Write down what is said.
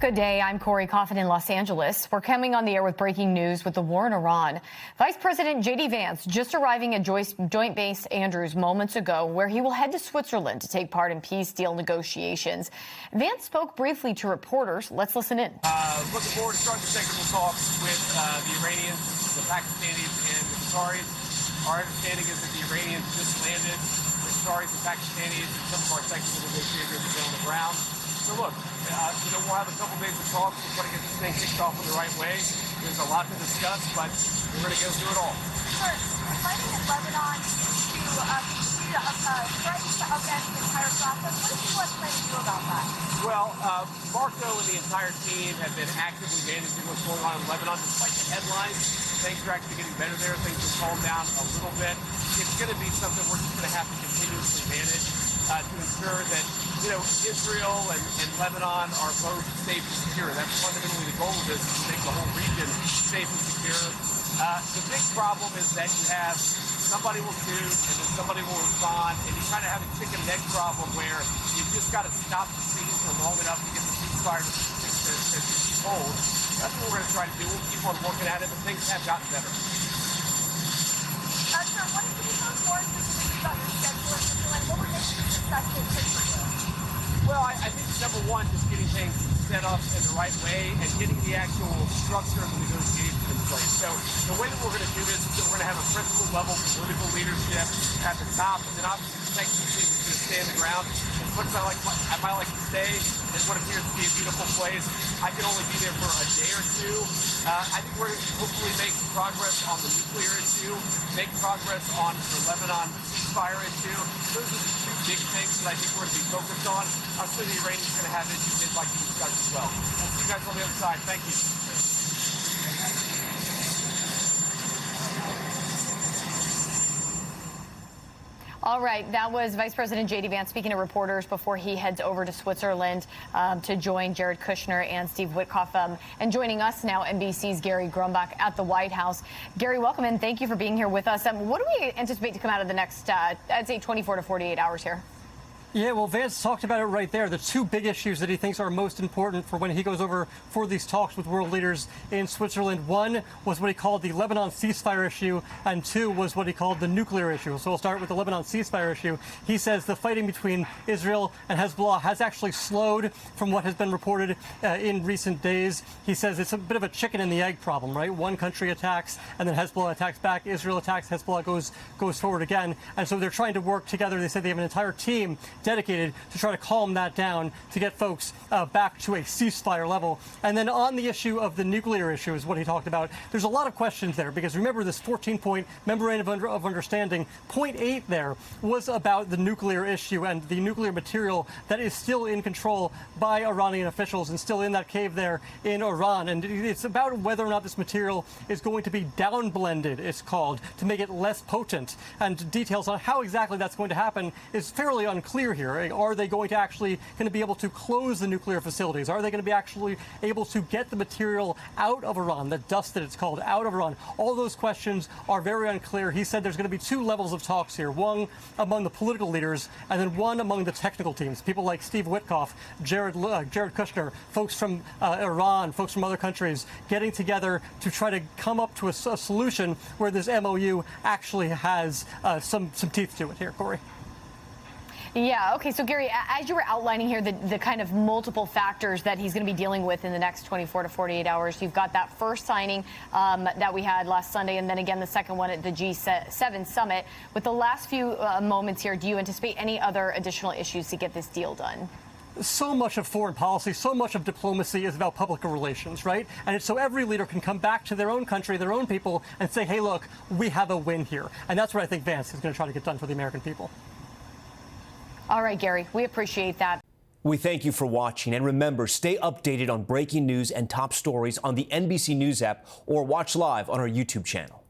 Good day. I'm Corey Coffin in Los Angeles. We're coming on the air with breaking news with the war in Iran. Vice President JD Vance just arriving at Joint Base Andrews moments ago, where he will head to Switzerland to take part in peace deal negotiations. Vance spoke briefly to reporters. Let's listen in. Looking forward to starting the technical talks with the Iranians, the Pakistanis, and the Qataris. Our understanding is that the Iranians just landed. The Qataris, the Pakistanis, and some of our technical negotiators have been on the ground. So look, we'll have a couple days of talks. We're going to get this thing kicked off in the right way. There's a lot to discuss, but we're going to go through it all. First, fighting in Lebanon to continue to threaten to upend the entire process. What is U.S. planning to do about that? Well, Marco and the entire team have been actively managing what's going on in Lebanon. Despite the headlines, things are actually getting better there. Things have calmed down a little bit. It's going to be something we're just going to have to continuously manage to ensure that, Israel and Lebanon are both safe and secure. That's fundamentally the goal of this, is to make the whole region safe and secure. The big problem is that you have somebody will shoot and then somebody will respond, and you kind of have a chicken and egg problem where you've just got to stop the scene for long enough to get the ceasefire to hold. That's what we're going to try to do. We'll keep on working at it, but things have gotten better. Sir, what can you tell us more specifically about your schedule in Switzerland? What would make you successful trip for you? Well, I think number one, just getting things set up in the right way and getting the actual structure of the negotiation in place. So the way that we're going to do this is that we're going to have a principal level political leadership at the top, and then obviously the technical team is going to stay on the ground. As much as I might like to stay in what appears to be a beautiful place, I can only be there for a day or two. I think we're going to hopefully make progress on the nuclear issue, make progress on the Lebanon ceasefire issue. Those are the two big things that I think we're going to be focused on. I'm sure the Iranians are going to have issues they'd like to discuss as well. We'll see you guys on the other side. Thank you. All right, that was Vice President JD Vance speaking to reporters before he heads over to Switzerland to join Jared Kushner and Steve Witkoff. And joining us now, NBC's Gary Grumbach at the White House. Gary, welcome and thank you for being here with us. What do we anticipate to come out of the next, I'd say, 24 to 48 hours here? Yeah, well, Vance talked about it right there. The two big issues that he thinks are most important for when he goes over for these talks with world leaders in Switzerland. One was what he called the Lebanon ceasefire issue, and two was what he called the nuclear issue. So we'll start with the Lebanon ceasefire issue. He says the fighting between Israel and Hezbollah has actually slowed from what has been reported in recent days. He says it's a bit of a chicken and the egg problem, right? One country attacks, and then Hezbollah attacks back. Israel attacks, Hezbollah goes forward again. And so they're trying to work together. They say they have an entire team dedicated to try to calm that down, to get folks back to a ceasefire level. And then on the issue of the nuclear issue is what he talked about. There's a lot of questions there, because remember this 14-point memorandum of understanding. Point 8 there was about the nuclear issue and the nuclear material that is still in control by Iranian officials and still in that cave there in Iran. And it's about whether or not this material is going to be downblended, it's called, to make it less potent. And details on how exactly that's going to happen is fairly unclear here. Are they going to be able to close the nuclear facilities? Are they going to be actually able to get the material out of Iran, the dust that it's called, out of Iran? All those questions are very unclear. He said there's going to be two levels of talks here, one among the political leaders and then one among the technical teams, people like Steve Witkoff, Jared Kushner, folks from Iran, folks from other countries, getting together to try to come up to a solution where this MOU actually has some teeth to it here, Corey. Yeah, okay, so Gary, as you were outlining here the kind of multiple factors that he's going to be dealing with in the next 24 to 48 hours, you've got that first signing that we had last Sunday, and then again the second one at the G7 summit. With the last few moments here, do you anticipate any other additional issues to get this deal done? So much of foreign policy, so much of diplomacy is about public relations, right? And it's so every leader can come back to their own country, their own people, and say, hey, look, we have a win here. And that's what I think Vance is going to try to get done for the American people. All right, Gary, we appreciate that. We thank you for watching, and remember, stay updated on breaking news and top stories on the NBC News app or watch live on our YouTube channel.